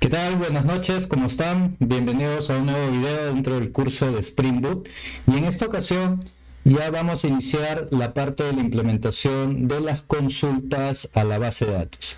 ¿Qué tal? Buenas noches, ¿cómo están? Bienvenidos a un nuevo video dentro del curso de Spring Boot. Y en esta ocasión ya vamos a iniciar la parte de la implementación de las consultas a la base de datos.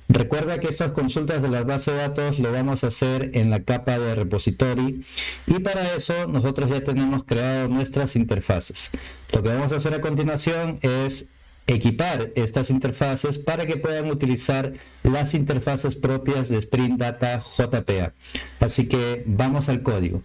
Recuerda que estas consultas de la base de datos lo vamos a hacer en la capa de repository y para eso nosotros ya tenemos creado nuestras interfaces. Lo que vamos a hacer a continuación es equipar estas interfaces para que puedan utilizar las interfaces propias de Spring Data JPA. Así que vamos al código.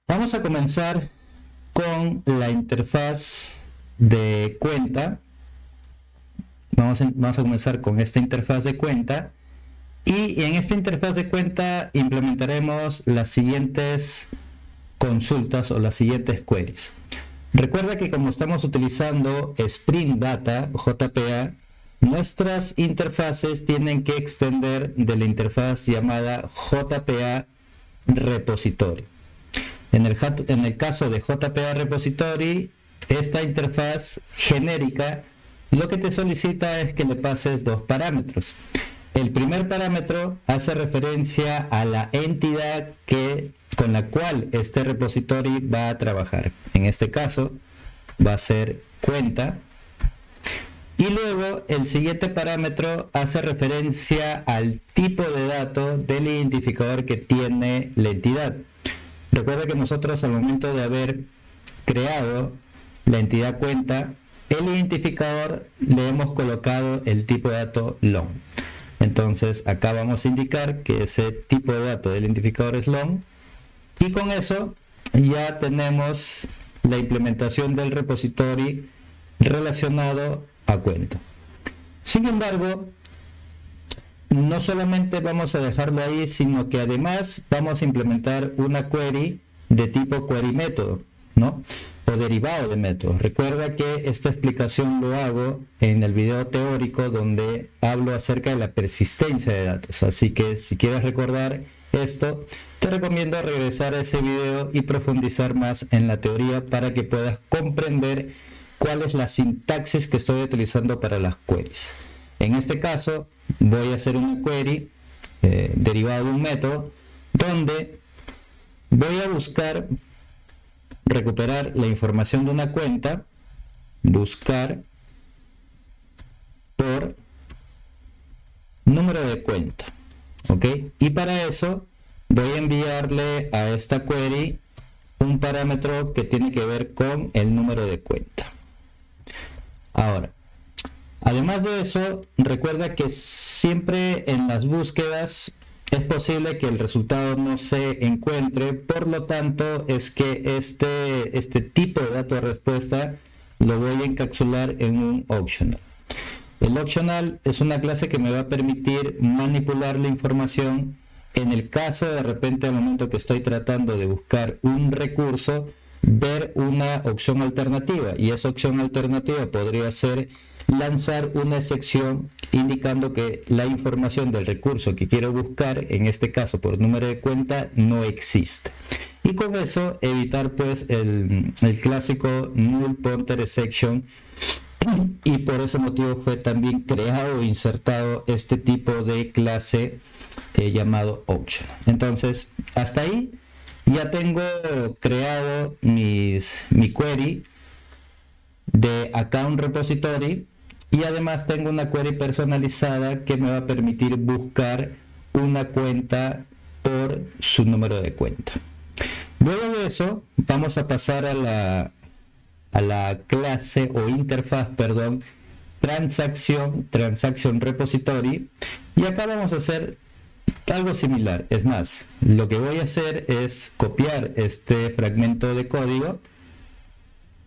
Vamos a comenzar con la interfaz de cuenta. Vamos a comenzar con esta interfaz de cuenta y en esta interfaz de cuenta implementaremos las siguientes consultas o las siguientes queries. Recuerda que como estamos utilizando Spring Data JPA, nuestras interfaces tienen que extender de la interfaz llamada JPA Repository. En el caso de JPA Repository, esta interfaz genérica lo que te solicita es que le pases dos parámetros. El primer parámetro hace referencia a la entidad con la cual este repository va a trabajar. En este caso va a ser cuenta. Y luego el siguiente parámetro hace referencia al tipo de datos del identificador que tiene la entidad. Recuerda que nosotros al momento de haber creado la entidad cuenta, el identificador le hemos colocado el tipo de dato long. Entonces acá vamos a indicar que ese tipo de dato del identificador es long y con eso ya tenemos la implementación del repository relacionado a cuenta. Sin embargo, no solamente vamos a dejarlo ahí, sino que además vamos a implementar una query de tipo query método, ¿no? O derivado de métodos. Recuerda que esta explicación lo hago en el video teórico donde hablo acerca de la persistencia de datos. Así que si quieres recordar esto, te recomiendo regresar a ese video y profundizar más en la teoría para que puedas comprender cuál es la sintaxis que estoy utilizando para las queries. En este caso voy a hacer una query derivada de un método donde voy a buscar recuperar la información de una cuenta, buscar por número de cuenta, ¿ok? Y para eso voy a enviarle a esta query un parámetro que tiene que ver con el número de cuenta. Ahora, además de eso, recuerda que siempre en las búsquedas es posible que el resultado no se encuentre, por lo tanto es que este tipo de dato de respuesta lo voy a encapsular en un optional. El optional es una clase que me va a permitir manipular la información en el caso de repente al momento que estoy tratando de buscar un recurso, ver una opción alternativa, y esa opción alternativa podría ser lanzar una excepción indicando que la información del recurso que quiero buscar, en este caso por número de cuenta, no existe. Y con eso evitar pues el clásico null pointer exception, y por ese motivo fue también creado e insertado este tipo de clase llamado option. Entonces hasta ahí ya tengo creado mi query de account repository y además tengo una query personalizada que me va a permitir buscar una cuenta por su número de cuenta. Luego de eso vamos a pasar a la clase o interfaz, perdón, transaction repository, y acá vamos a hacer algo similar. Es más, lo que voy a hacer es copiar este fragmento de código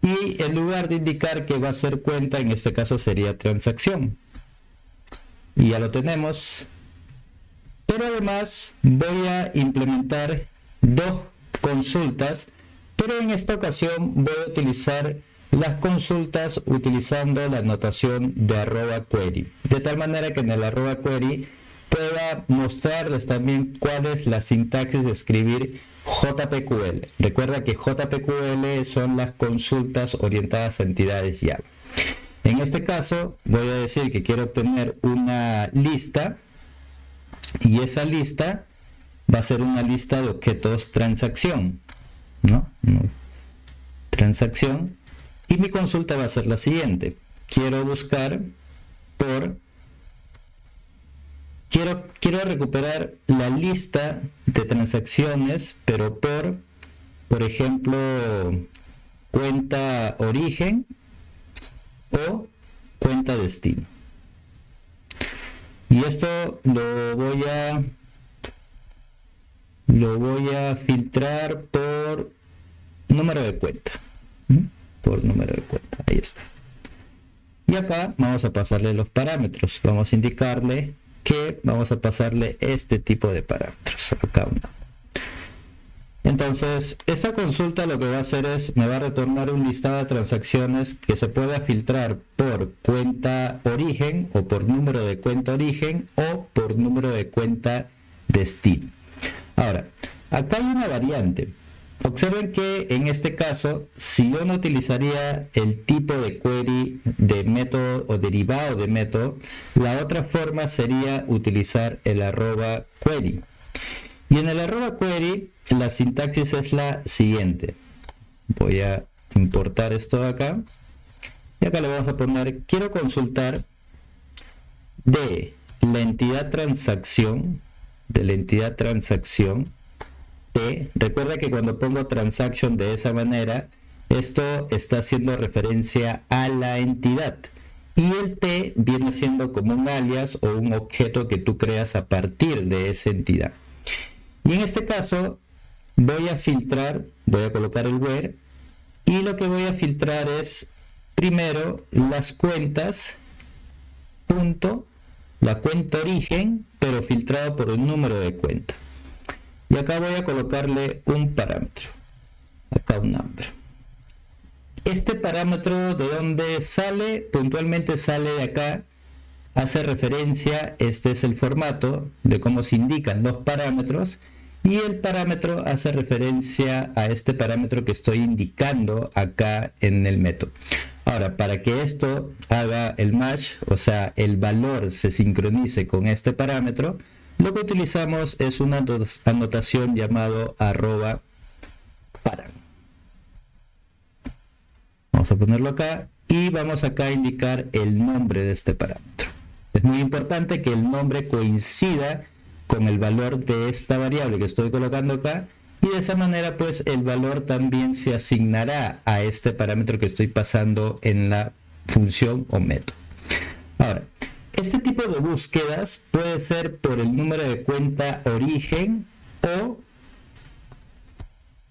y en lugar de indicar que va a ser cuenta, en este caso sería transacción. Y ya lo tenemos. Pero además voy a implementar dos consultas, pero en esta ocasión voy a utilizar las consultas utilizando la notación de @query, de tal manera que en el @query pueda mostrarles también cuál es la sintaxis de escribir JPQL. Recuerda que JPQL son las consultas orientadas a entidades Java. En este caso voy a decir que quiero obtener una lista y esa lista va a ser una lista de objetos transacción, ¿no? Transacción, y mi consulta va a ser la siguiente. Quiero buscar quiero recuperar la lista de transacciones, pero por ejemplo, cuenta origen o cuenta destino. Y esto lo voy a filtrar por número de cuenta. Por número de cuenta, ahí está. Y acá vamos a pasarle los parámetros. Vamos a indicarle que vamos a pasarle este tipo de parámetros. Acá una. Entonces, esta consulta lo que va a hacer es, me va a retornar un listado de transacciones que se pueda filtrar por cuenta origen o por número de cuenta origen o por número de cuenta destino. Ahora, acá hay una variante. Observen que en este caso, si yo no utilizaría el tipo de query de método o derivado de método, la otra forma sería utilizar el @query. Y en el @query, la sintaxis es la siguiente. Voy a importar esto de acá. Y acá le vamos a poner, quiero consultar de la entidad transacción, T. Recuerda que cuando pongo transaction de esa manera, esto está haciendo referencia a la entidad. Y el T viene siendo como un alias o un objeto que tú creas a partir de esa entidad. Y en este caso voy a filtrar, voy a colocar el where, y lo que voy a filtrar es primero las cuentas, punto, la cuenta origen, pero filtrado por el número de cuenta. Y acá voy a colocarle un parámetro, acá un number. Este parámetro, ¿de dónde sale? Puntualmente sale de acá, hace referencia, este es el formato de cómo se indican los parámetros, y el parámetro hace referencia a este parámetro que estoy indicando acá en el método. Ahora, para que esto haga el match, o sea, el valor se sincronice con este parámetro, lo que utilizamos es una anotación llamado @para. Vamos a ponerlo acá y vamos acá a indicar el nombre de este parámetro. Es muy importante que el nombre coincida con el valor de esta variable que estoy colocando acá, y de esa manera pues el valor también se asignará a este parámetro que estoy pasando en la función o método. Ahora, este tipo de búsquedas puede ser por el número de cuenta origen o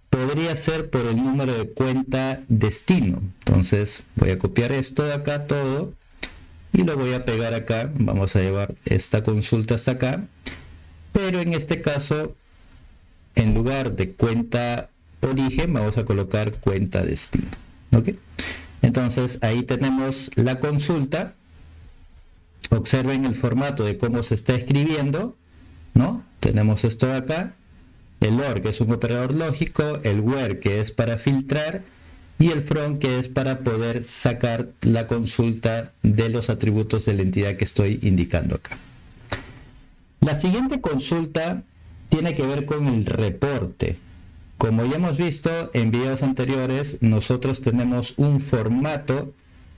podría ser por el número de cuenta destino. Entonces voy a copiar esto de acá todo y lo voy a pegar acá. Vamos a llevar esta consulta hasta acá, pero en este caso en lugar de cuenta origen vamos a colocar cuenta destino. ¿Ok? Entonces ahí tenemos la consulta. Observen el formato de cómo se está escribiendo, ¿no? Tenemos esto de acá, el OR, que es un operador lógico, el WHERE, que es para filtrar, y el FROM, que es para poder sacar la consulta de los atributos de la entidad que estoy indicando acá. La siguiente consulta tiene que ver con el reporte. Como ya hemos visto en videos anteriores, nosotros tenemos un formato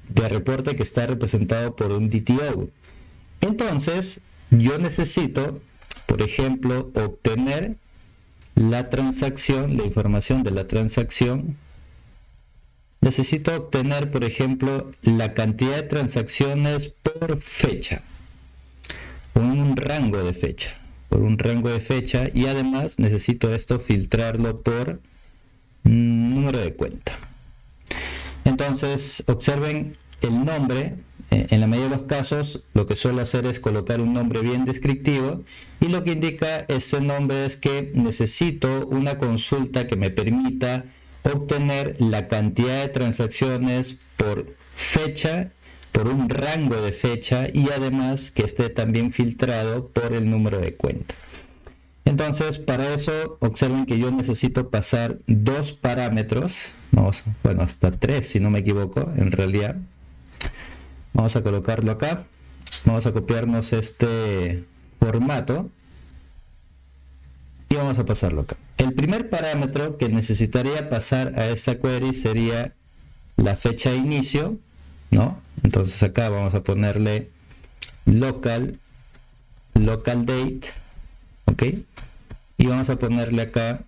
de reporte que está representado por un DTO. Entonces, yo necesito, por ejemplo, obtener la transacción, la información de la transacción. Necesito obtener, por ejemplo, la cantidad de transacciones por fecha, o en un rango de fecha, y además necesito esto filtrarlo por número de cuenta. Entonces, observen el nombre. En la mayoría de los casos, lo que suelo hacer es colocar un nombre bien descriptivo, y lo que indica ese nombre es que necesito una consulta que me permita obtener la cantidad de transacciones por fecha, por un rango de fecha, y además que esté también filtrado por el número de cuenta. Entonces, para eso, observen que yo necesito pasar dos parámetros, hasta 3 si no me equivoco, en realidad. Vamos a colocarlo acá, vamos a copiarnos este formato, vamos a pasarlo acá. El primer parámetro que necesitaría pasar a esta query sería la fecha de inicio, ¿no? Entonces acá vamos a ponerle local date, ¿ok? Y vamos a ponerle acá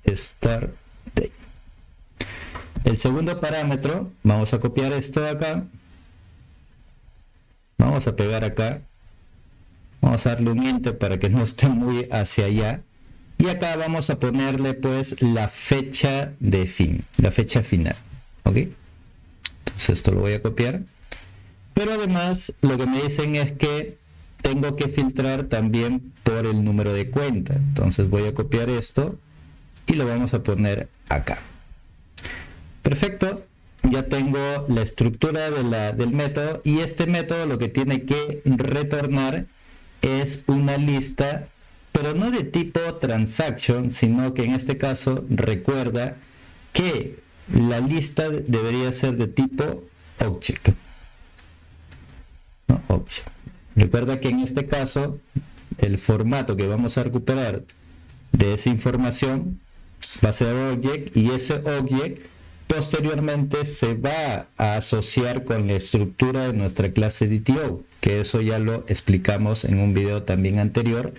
start date. El segundo parámetro, vamos a copiar esto de acá, vamos a pegar acá, vamos a darle un enter para que no esté muy hacia allá, y acá vamos a ponerle pues la fecha de fin, la fecha final, ¿ok? Entonces esto lo voy a copiar, pero además lo que me dicen es que tengo que filtrar también por el número de cuenta. Entonces voy a copiar esto y lo vamos a poner acá. Perfecto, ya tengo la estructura del método, y este método lo que tiene que retornar es una lista, pero no de tipo transaction, sino que en este caso recuerda que la lista debería ser de tipo object, ¿no? Object. Recuerda que en este caso el formato que vamos a recuperar de esa información va a ser object, y ese object posteriormente se va a asociar con la estructura de nuestra clase DTO, que eso ya lo explicamos en un video también anterior,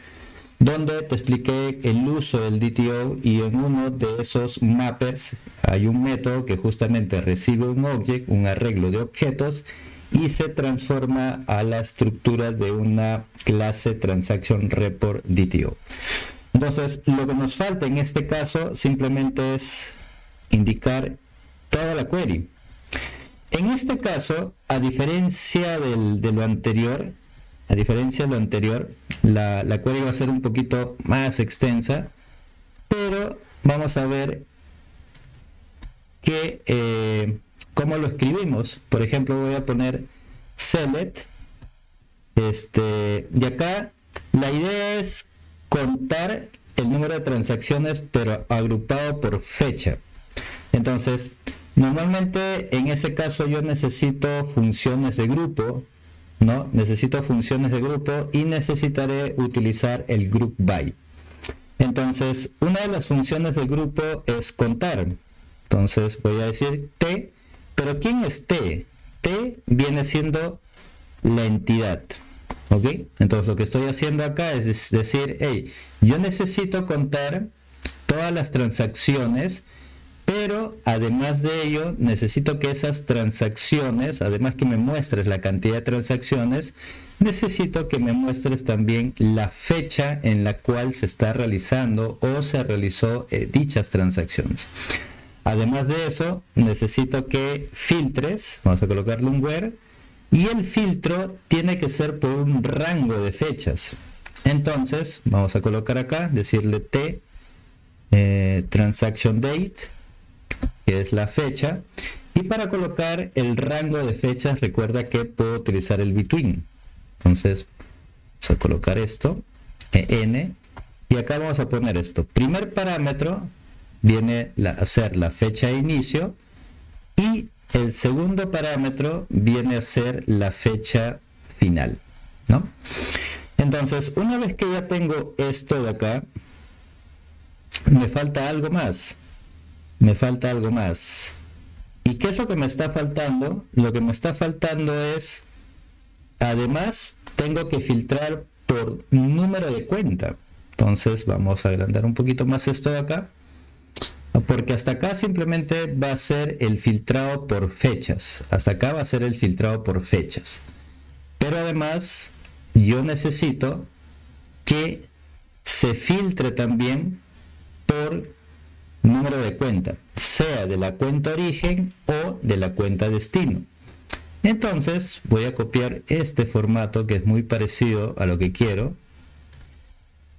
donde te expliqué el uso del DTO, y en uno de esos mappers hay un método que justamente recibe un object, un arreglo de objetos, y se transforma a la estructura de una clase Transaction Report DTO. Entonces, lo que nos falta en este caso simplemente es indicar toda la query. En este caso, a diferencia de lo anterior, la query va a ser un poquito más extensa, pero vamos a ver que cómo lo escribimos. Por ejemplo, voy a poner select, y acá la idea es contar el número de transacciones, pero agrupado por fecha. Entonces, normalmente en ese caso yo necesito funciones de grupo, ¿no? Necesito funciones de grupo y necesitaré utilizar el group by. Entonces, una de las funciones del grupo es contar. Entonces voy a decir t, pero ¿quién es t? T viene siendo la entidad, ¿ok? Entonces lo que estoy haciendo acá es decir, hey, yo necesito contar todas las transacciones, pero además de ello necesito que esas transacciones, además que me muestres la cantidad de transacciones, necesito que me muestres también la fecha en la cual se está realizando o se realizó dichas transacciones. Además de eso, necesito que filtres, vamos a colocarle un where, y el filtro tiene que ser por un rango de fechas. Entonces, vamos a colocar acá, decirle t, transaction date, que es la fecha, y para colocar el rango de fechas, recuerda que puedo utilizar el between. Entonces, vamos a colocar esto, n, y acá vamos a poner esto. Primer parámetro viene a ser la fecha de inicio, y el segundo parámetro viene a ser la fecha final, ¿no? Entonces, una vez que ya tengo esto de acá, me falta algo más. ¿Y qué es lo que me está faltando? Lo que me está faltando es, además, tengo que filtrar por número de cuenta. Entonces, vamos a agrandar un poquito más esto de acá, porque hasta acá simplemente va a ser el filtrado por fechas. Hasta acá va a ser el filtrado por fechas. Pero además, yo necesito que se filtre también por número de cuenta, sea de la cuenta origen o de la cuenta destino. Entonces voy a copiar este formato que es muy parecido a lo que quiero.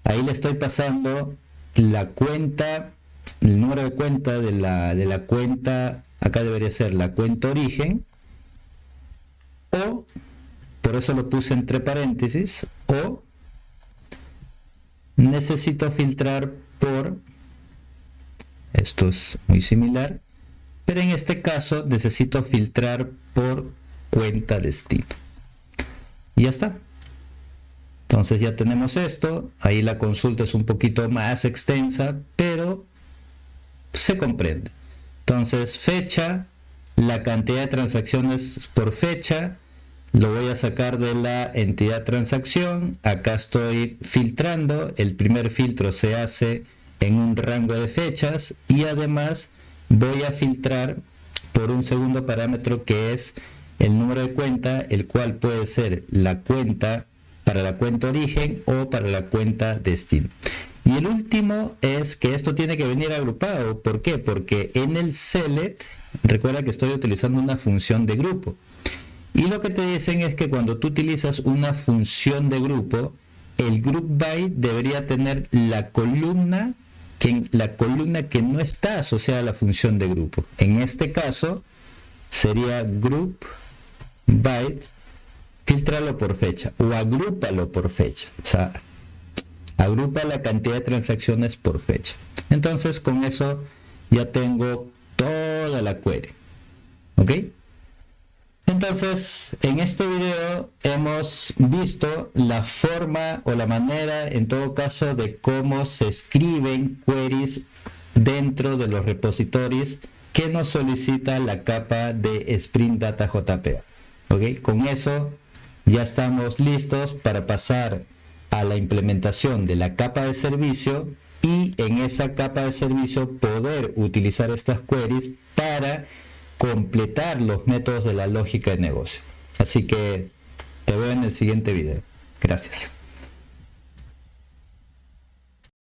Ahí le estoy pasando la cuenta, el número de cuenta de la cuenta, acá debería ser la cuenta origen, o, por eso lo puse entre paréntesis, o necesito filtrar por, esto es muy similar, pero en este caso necesito filtrar por cuenta destino. Y ya está. Entonces ya tenemos esto, ahí la consulta es un poquito más extensa, pero se comprende. Entonces fecha, la cantidad de transacciones por fecha, lo voy a sacar de la entidad transacción, acá estoy filtrando, el primer filtro se hace en un rango de fechas y además voy a filtrar por un segundo parámetro que es el número de cuenta, el cual puede ser la cuenta para la cuenta origen o para la cuenta destino. Y el último es que esto tiene que venir agrupado. ¿Por qué? Porque en el select, recuerda que estoy utilizando una función de grupo. Y lo que te dicen es que cuando tú utilizas una función de grupo, el group by debería tener la columna que no está asociada a la función de grupo. En este caso sería group by, filtrarlo por fecha o agrúpalo por fecha. O sea, agrupa la cantidad de transacciones por fecha. Entonces con eso ya tengo toda la query. ¿Ok? Entonces, en este video hemos visto la forma o la manera, en todo caso, de cómo se escriben queries dentro de los repositorios que nos solicita la capa de Spring Data JPA. ¿Ok? Con eso ya estamos listos para pasar a la implementación de la capa de servicio y en esa capa de servicio poder utilizar estas queries para completar los métodos de la lógica de negocio. Así que te veo en el siguiente video. Gracias.